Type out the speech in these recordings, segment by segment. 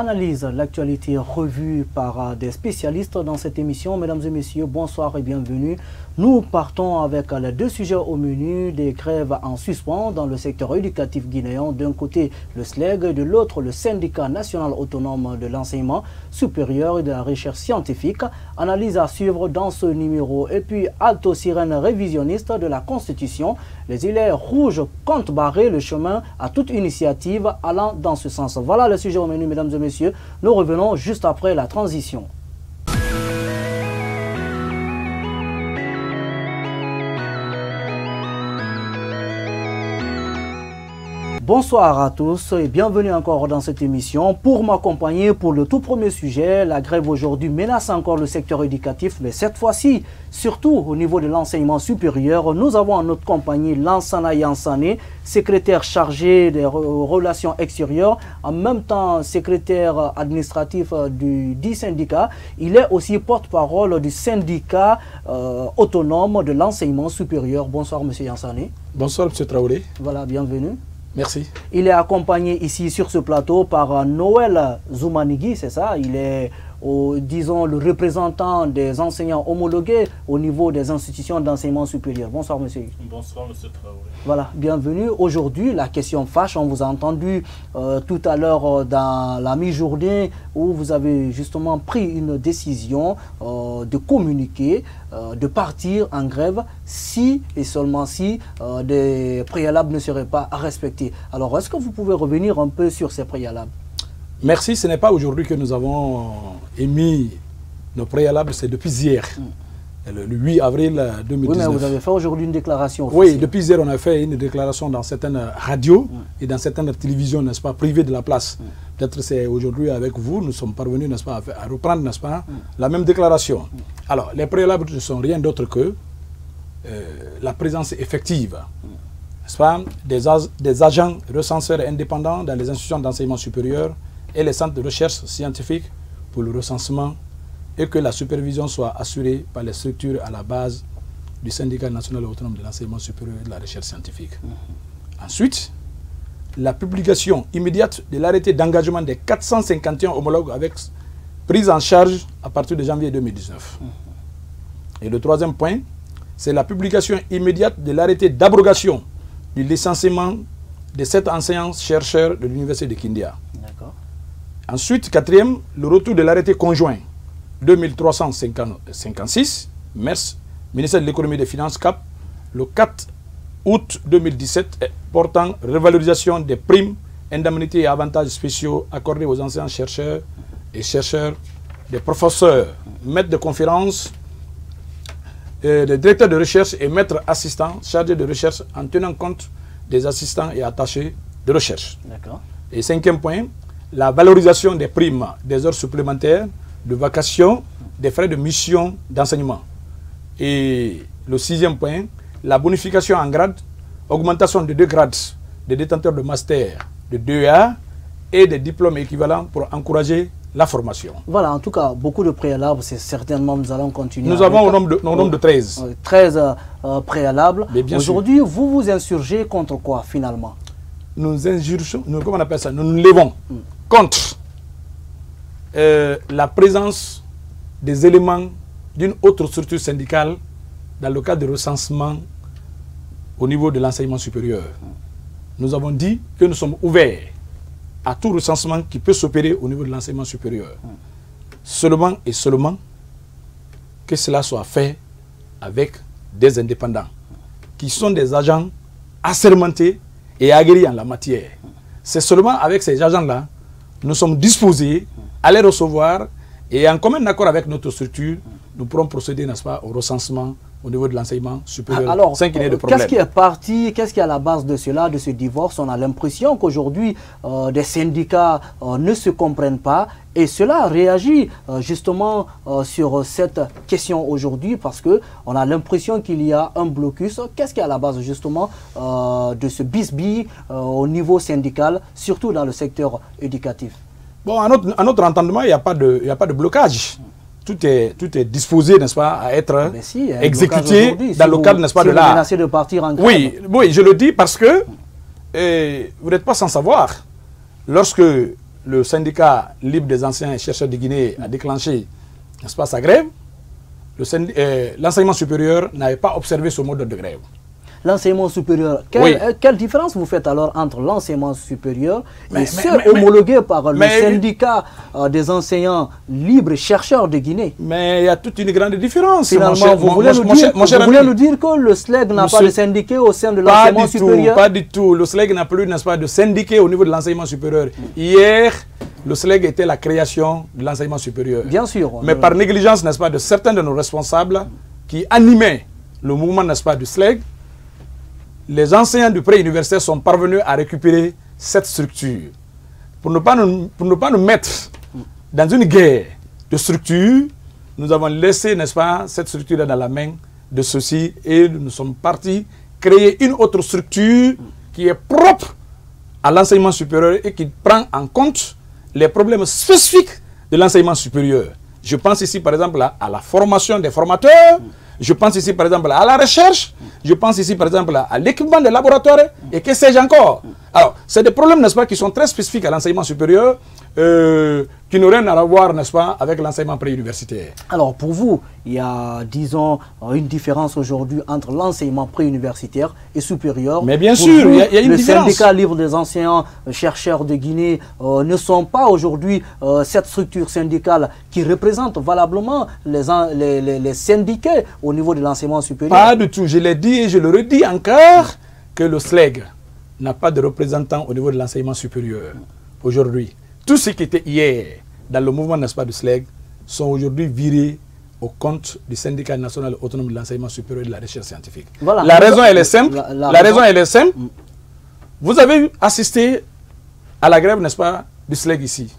analyse l'actualité revue par des spécialistes dans cette émission. Mesdames et messieurs, bonsoir et bienvenue. Nous partons avec les deux sujets au menu, des grèves en suspens dans le secteur éducatif guinéen. D'un côté, le SLEG, et de l'autre, le syndicat national autonome de l'enseignement supérieur et de la recherche scientifique. Analyse à suivre dans ce numéro. Et puis, alto sirène révisionniste de la Constitution. Les gilets rouges comptent barrer le chemin à toute initiative allant dans ce sens. Voilà le sujet au menu, mesdames et messieurs. Nous revenons juste après la transition. Bonsoir à tous et bienvenue encore dans cette émission. Pour m'accompagner pour le tout premier sujet, la grève aujourd'hui menace encore le secteur éducatif, mais cette fois-ci, surtout au niveau de l'enseignement supérieur, nous avons en notre compagnie Lansana Yansane, secrétaire chargé des relations extérieures, en même temps secrétaire administratif du dit syndicat. Il est aussi porte-parole du syndicat autonome de l'enseignement supérieur. Bonsoir M. Yansane. Bonsoir M. Traoré. Voilà, bienvenue. Merci. Il est accompagné ici sur ce plateau par Noël Zoumanigui, c'est ça? Il est, disons, le représentant des enseignants homologués au niveau des institutions d'enseignement supérieur. Bonsoir, monsieur. Bonsoir, monsieur Traoré. Voilà, bienvenue. Aujourd'hui, la question fâche. On vous a entendu tout à l'heure dans la mi-journée où vous avez justement pris une décision de communiquer, de partir en grève si et seulement si des préalables ne seraient pas respectés. Alors, est-ce que vous pouvez revenir un peu sur ces préalables? Merci. Ce n'est pas aujourd'hui que nous avons émis nos préalables, c'est depuis hier. Le 8 avril 2019. Oui, mais vous avez fait aujourd'hui une déclaration officielle. Oui, depuis hier, on a fait une déclaration dans certaines radios et dans certaines télévisions, n'est-ce pas, privées de la place. Peut-être c'est aujourd'hui avec vous, nous sommes parvenus, n'est-ce pas, à reprendre, n'est-ce pas, la même déclaration. Alors, les préalables ne sont rien d'autre que la présence effective, n'est-ce pas, des agents recenseurs indépendants dans les institutions d'enseignement supérieur et les centres de recherche scientifique pour le recensement et que la supervision soit assurée par les structures à la base du syndicat national autonome de l'enseignement supérieur et de la recherche scientifique. Ensuite, la publication immédiate de l'arrêté d'engagement des 451 homologues avec prise en charge à partir de janvier 2019. Et le troisième point, c'est la publication immédiate de l'arrêté d'abrogation du licenciement de 7 enseignants-chercheurs de l'université de Kindia. Ensuite, quatrième, le retour de l'arrêté conjoint 2356, MERS, ministère de l'économie et des finances, CAP, le 4 août 2017, portant revalorisation des primes, indemnités et avantages spéciaux accordés aux enseignants-chercheurs et chercheurs, des professeurs, maîtres de conférences, des directeurs de recherche et maîtres assistants chargés de recherche en tenant compte des assistants et attachés de recherche. Et cinquième point, la valorisation des primes, des heures supplémentaires, de vacations, des frais de mission d'enseignement. Et le sixième point, la bonification en grade, augmentation de 2 grades des détenteurs de master de 2A et des diplômes équivalents pour encourager la formation. Voilà, en tout cas, beaucoup de préalables, c'est certainement, nous allons continuer. Nous avons au nombre de 13. 13 préalables. Aujourd'hui, vous vous insurgez contre quoi, finalement? Nous insurgeons, comment on appelle ça? Nous nous levons contre la présence des éléments d'une autre structure syndicale dans le cadre de recensement au niveau de l'enseignement supérieur. Nous avons dit que nous sommes ouverts à tout recensement qui peut s'opérer au niveau de l'enseignement supérieur. Seulement et seulement que cela soit fait avec des indépendants qui sont des agents assermentés et aguerris en la matière. C'est seulement avec ces agents-là nous sommes disposés à les recevoir et en commun accord avec notre structure, nous pourrons procéder, n'est-ce pas, au recensement au niveau de l'enseignement supérieur. Alors, sans qu'il y ait de problème. Qu'est-ce qui est parti, qu'est-ce qui est à la base de cela, de ce divorce? On a l'impression qu'aujourd'hui, des syndicats ne se comprennent pas et cela réagit justement sur cette question aujourd'hui parce qu'on a l'impression qu'il y a un blocus. Qu'est-ce qui est à la base justement de ce bisbille au niveau syndical, surtout dans le secteur éducatif? Bon, à notre entendement, il n'y a pas de blocage. Tout est disposé, n'est-ce pas, à être exécuté dans le cadre, n'est-ce pas, de la... Vous menacez de partir en grève. Oui, je le dis parce que vous n'êtes pas sans savoir. Lorsque le syndicat libre des enseignants et chercheurs de Guinée a déclenché, n'est-ce pas, sa grève, l'enseignement supérieur n'avait pas observé ce mode de grève. L'enseignement supérieur, quelle différence vous faites alors entre l'enseignement supérieur et ceux homologués par le syndicat des enseignants libres chercheurs de Guinée? Mais il y a toute une grande différence. Finalement, vous voulez nous dire que le SLEG n'a pas de syndiqué au sein de l'enseignement supérieur? Pas du tout. Le SLEG n'a plus, n'est-ce pas, de syndiqué au niveau de l'enseignement supérieur. Hier, le SLEG était la création de l'enseignement supérieur. Bien sûr. Mais par négligence, n'est-ce pas, de certains de nos responsables qui animaient le mouvement, n'est-ce pas, du SLEG, les enseignants du pré-universitaire sont parvenus à récupérer cette structure. Pour ne pas nous mettre dans une guerre de structure, nous avons laissé, n'est-ce pas, cette structure dans la main de ceux-ci et nous sommes partis créer une autre structure qui est propre à l'enseignement supérieur et qui prend en compte les problèmes spécifiques de l'enseignement supérieur. Je pense ici, par exemple, à la formation des formateurs. Je pense ici, par exemple, à la recherche. Je pense ici, par exemple, à l'équipement des laboratoires. Et que sais-je encore? Alors, c'est des problèmes, n'est-ce pas, qui sont très spécifiques à l'enseignement supérieur, qui n'ont rien à voir, n'est-ce pas, avec l'enseignement préuniversitaire. Alors, pour vous, il y a, disons, une différence aujourd'hui entre l'enseignement préuniversitaire et supérieur. Mais bien sûr, il y a une différence. Les syndicats libres des enseignants chercheurs de Guinée ne sont pas aujourd'hui cette structure syndicale qui représente valablement les syndiqués au niveau de l'enseignement supérieur. Pas du tout. Je l'ai dit et je le redis encore que le SLEG n'a pas de représentant au niveau de l'enseignement supérieur aujourd'hui. Tout ce qui était hier dans le mouvement, n'est-ce pas, du SLEG sont aujourd'hui virés au compte du syndicat national autonome de l'enseignement supérieur et de la recherche scientifique. Voilà. La raison, elle est simple. La raison, elle est simple. Vous avez assisté à la grève, n'est-ce pas, du SLEG ici.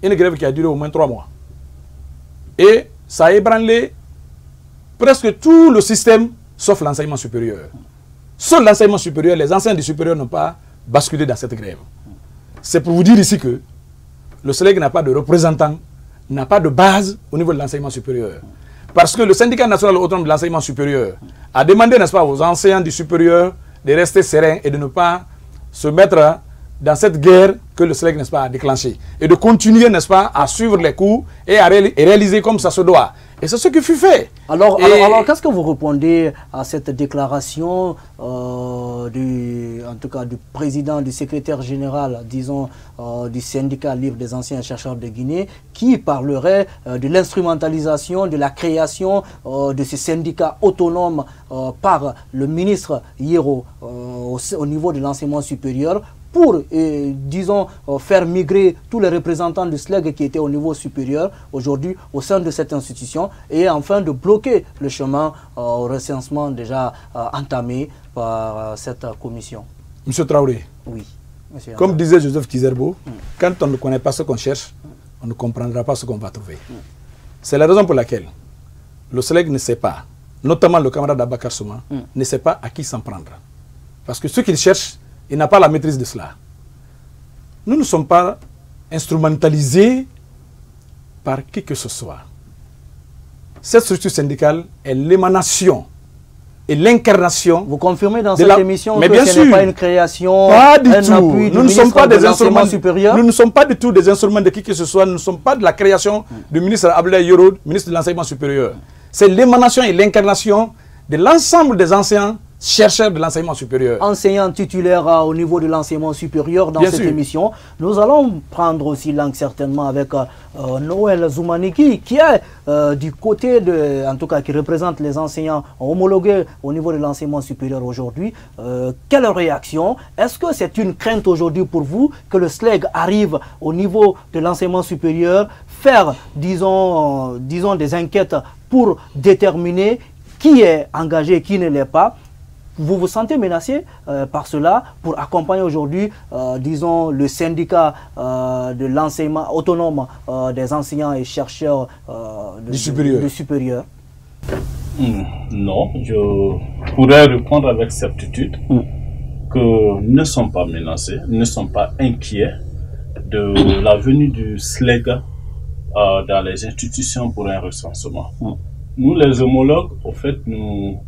Une grève qui a duré au moins 3 mois. Et ça a ébranlé presque tout le système, sauf l'enseignement supérieur. Seul l'enseignement supérieur, les enseignants du supérieur n'ont pas basculé dans cette grève. C'est pour vous dire ici que le SLEG n'a pas de représentant, n'a pas de base au niveau de l'enseignement supérieur. Parce que le syndicat national autonome de l'enseignement supérieur a demandé, n'est-ce pas, aux enseignants du supérieur de rester sereins et de ne pas se mettre dans cette guerre que le SLEG, n'est-ce pas, a déclenchée. Et de continuer, n'est-ce pas, à suivre les cours et à réaliser comme ça se doit. Et c'est ce qui fut fait. Alors qu'est-ce que vous répondez à cette déclaration en tout cas du président, du secrétaire général, disons, du syndicat libre des anciens chercheurs de Guinée, qui parlerait de l'instrumentalisation, de la création de ces syndicats autonomes par le ministre Yero au niveau de l'enseignement supérieur pour, disons, faire migrer tous les représentants du SLEG qui étaient au niveau supérieur aujourd'hui au sein de cette institution et enfin de bloquer le chemin au recensement déjà entamé par cette commission. Monsieur Traoré, oui, monsieur comme disait Joseph Kizerbo, quand on ne connaît pas ce qu'on cherche, on ne comprendra pas ce qu'on va trouver. C'est la raison pour laquelle le SLEG ne sait pas, notamment le camarade Abakar Souma, ne sait pas à qui s'en prendre. Parce que ce qu'il cherche, il n'a pas la maîtrise de cela. Nous ne sommes pas instrumentalisés par qui que ce soit. Cette structure syndicale est l'émanation et l'incarnation. Vous confirmez dans cette émission que ce n'est pas une création, pas du tout. Nous ne sommes pas des instruments supérieurs. Nous ne sommes pas du tout des instruments de qui que ce soit. Nous ne sommes pas de la création du ministre Abdoulaye Yoro, ministre de l'enseignement supérieur. C'est l'émanation et l'incarnation de l'ensemble des enseignants chercheurs de l'enseignement supérieur. Enseignants titulaires au niveau de l'enseignement supérieur dans cette émission. Nous allons prendre aussi langue certainement avec Noël Zoumaniki qui est du côté de, en tout cas qui représente les enseignants homologués au niveau de l'enseignement supérieur aujourd'hui. Quelle réaction? Est-ce que c'est une crainte aujourd'hui pour vous que le SLEG arrive au niveau de l'enseignement supérieur, faire, disons des enquêtes pour déterminer qui est engagé et qui ne l'est pas? Vous vous sentez menacé par cela pour accompagner aujourd'hui, disons, le syndicat de l'enseignement autonome des enseignants et chercheurs du supérieur? Non, je pourrais répondre avec certitude que nous ne sommes pas menacés, nous ne sommes pas inquiets de la venue du SLEG dans les institutions pour un recensement. Nous, les homologues, au fait, nous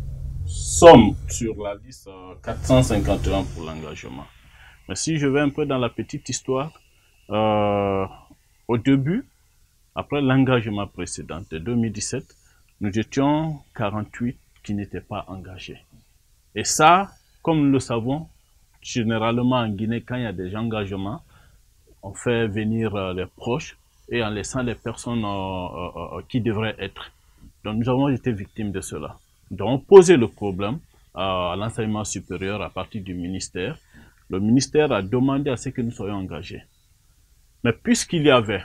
sommes sur la liste 451 pour l'engagement. Mais si je vais un peu dans la petite histoire, au début, après l'engagement précédent de 2017, nous étions 48 qui n'étaient pas engagés. Et ça, comme nous le savons, généralement en Guinée, quand il y a des engagements, on fait venir les proches et en laissant les personnes qui devraient être. Donc nous avons été victimes de cela. Nous avons posé le problème à l'enseignement supérieur à partir du ministère. Le ministère a demandé à ce que nous soyons engagés. Mais puisqu'il y avait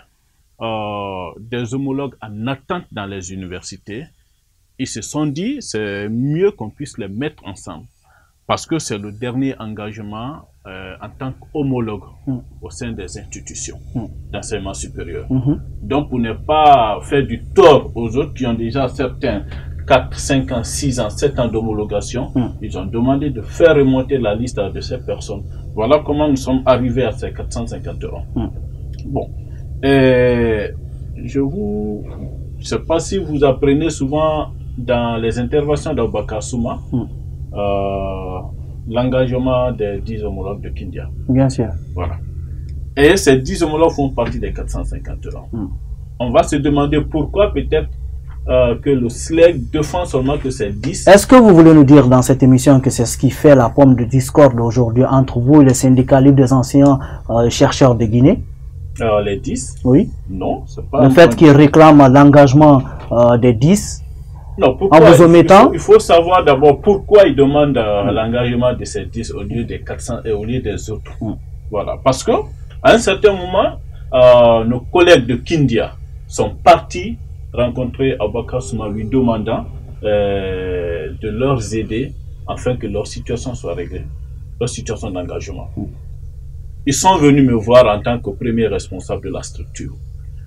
des homologues en attente dans les universités, ils se sont dit c'est mieux qu'on puisse les mettre ensemble. Parce que c'est le dernier engagement en tant qu'homologue au sein des institutions d'enseignement supérieur. Donc, pour ne pas faire du tort aux autres qui ont déjà certains 4, 5 ans, 6 ans, 7 ans d'homologation, ils ont demandé de faire remonter la liste de ces personnes. Voilà comment nous sommes arrivés à ces 451. Bon, je ne sais pas si vous apprenez souvent dans les interventions d'Aboubacar Souma, l'engagement des 10 homologues de Kindia. Bien sûr. Voilà. Et ces 10 homologues font partie des 451. On va se demander pourquoi peut-être que le SLEG défend seulement que c'est 10. Est-ce que vous voulez nous dire dans cette émission que c'est ce qui fait la pomme de discorde aujourd'hui entre vous et les syndicats libres des anciens chercheurs de Guinée? Les 10? Oui. Non, c'est pas... Le fait qu'ils réclament l'engagement des 10? Non, pourquoi, en vous omettant? Il faut savoir d'abord pourquoi ils demandent l'engagement de ces 10 au lieu des 400 et au lieu des autres. Voilà. Parce que, à un certain moment, nos collègues de Kindia sont partis rencontrer Aboubacar Souma lui demandant de leur aider afin que leur situation soit réglée, leur situation d'engagement. Ils sont venus me voir en tant que premier responsable de la structure.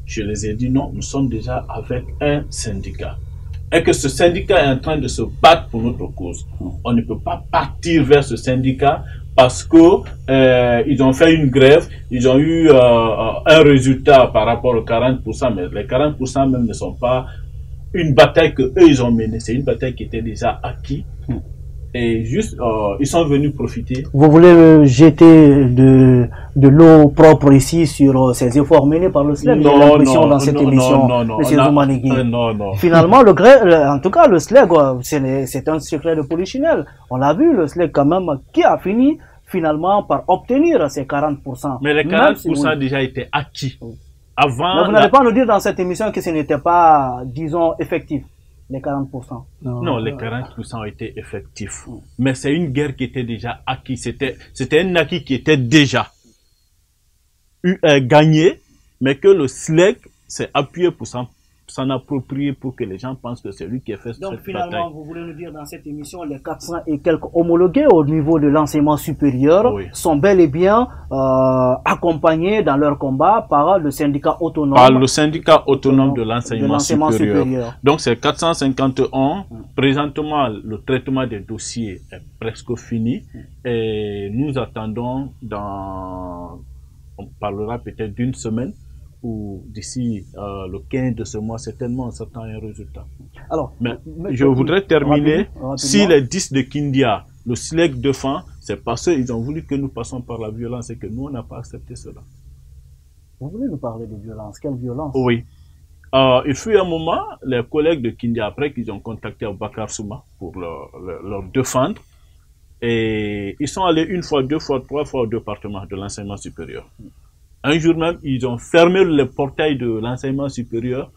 Je les ai dit non, nous sommes déjà avec un syndicat. Et que ce syndicat est en train de se battre pour notre cause. On ne peut pas partir vers ce syndicat parce que ils ont fait une grève, ils ont eu un résultat par rapport aux 40%, mais les 40% même ne sont pas une bataille que eux ils ont menée, c'est une bataille qui était déjà acquise. Et juste, ils sont venus profiter. Vous voulez jeter de l'eau propre ici sur ces efforts menés par le SLEG? J'ai l'impression dans cette émission, M. Zoumanigui. Finalement, en tout cas, le SLEG, c'est un secret de polichinelle. On l'a vu, le SLEG quand même, qui a fini finalement par obtenir ces 40%. Mais les 40% ont déjà été acquis. Avant. Mais vous n'allez pas nous dire dans cette émission que ce n'était pas, disons, effectif. Les 40%. Non, les 40% ont été effectifs. Mais c'est une guerre qui était déjà acquise. C'était un acquis qui était déjà gagné, mais que le SLEG s'est appuyé pour s'en approprier pour que les gens pensent que c'est lui qui a fait cette bataille. Donc finalement, vous voulez nous dire dans cette émission, les 400 et quelques homologués au niveau de l'enseignement supérieur sont bel et bien accompagnés dans leur combat par le syndicat autonome. Par le syndicat autonome de l'enseignement supérieur. Donc c'est 451. Présentement, le traitement des dossiers est presque fini. Et nous attendons on parlera peut-être d'une semaine, ou d'ici le 15 de ce mois, certainement on s'attend à un résultat. Alors, mais je voudrais terminer, si les 10 de Kindia, le SLEG défend, c'est parce qu'ils ont voulu que nous passions par la violence et que nous, on n'a pas accepté cela. Vous voulez nous parler de violence? Quelle violence? Oui. Il fut un moment, les collègues de Kindia, après qu'ils ont contacté Aboubacar Souma pour leur défendre, et ils sont allés une fois, deux fois, trois fois au département de l'enseignement supérieur. Un jour même, ils ont fermé le portail de l'enseignement supérieur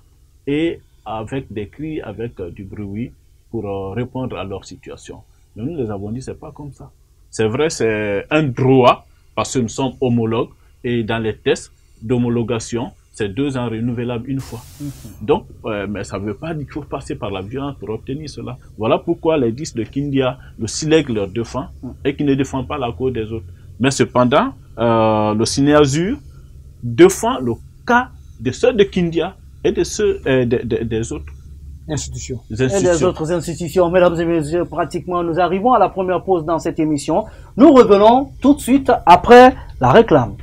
et avec des cris, avec du bruit pour répondre à leur situation. Mais nous les avons dit, c'est pas comme ça. C'est vrai, c'est un droit parce que nous sommes homologues et dans les tests d'homologation, c'est 2 ans renouvelables une fois. Donc, mais ça ne veut pas dire qu'il faut passer par la violence pour obtenir cela. Voilà pourquoi les 10 de Kindia, le SLEG leur défend et qui ne défend pas la cause des autres. Mais cependant, le Ciné-Azur défend le cas de ceux de Kindia et de ceux des autres institutions. Et des autres institutions. Mesdames et messieurs, pratiquement nous arrivons à la première pause dans cette émission. Nous revenons tout de suite après la réclame.